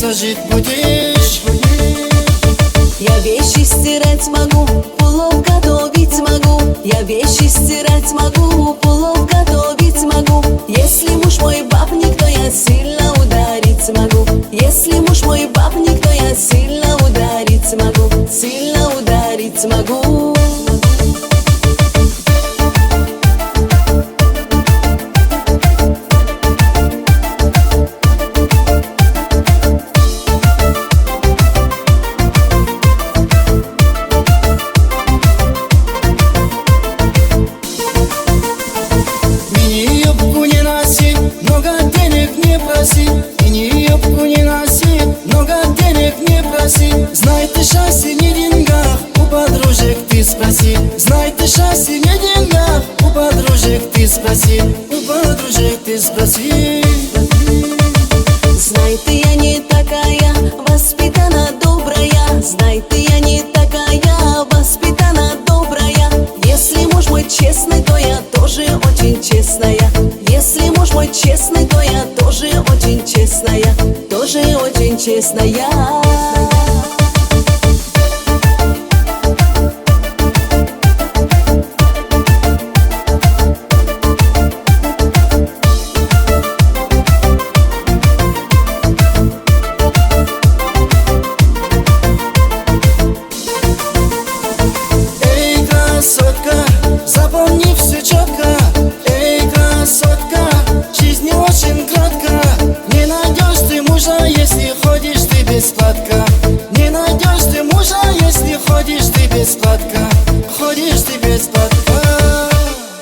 месяца жить будешь. Я вещи стирать могу, плов готовить могу. Я вещи стирать могу, плов готовить могу. Если муж мой бабник, то я сильно ударить могу. Если муж мой бабник, то я сильно ударить могу. Сильно ударить могу. Много денег не проси, мини юбку не носи, много денег не проси. Знай ты счастье не в деньгах, у подружек ты спроси. Знай ты счастье не в деньгах, у подружек ты спроси. У подружек ты спроси. Знай ты, я не такая, воспитана добрая. Знай ты, я не такая, воспитана добрая. Если муж мой честный, то я тоже очень честная. Если муж мой честный, то я тоже очень честная. Тоже очень честная.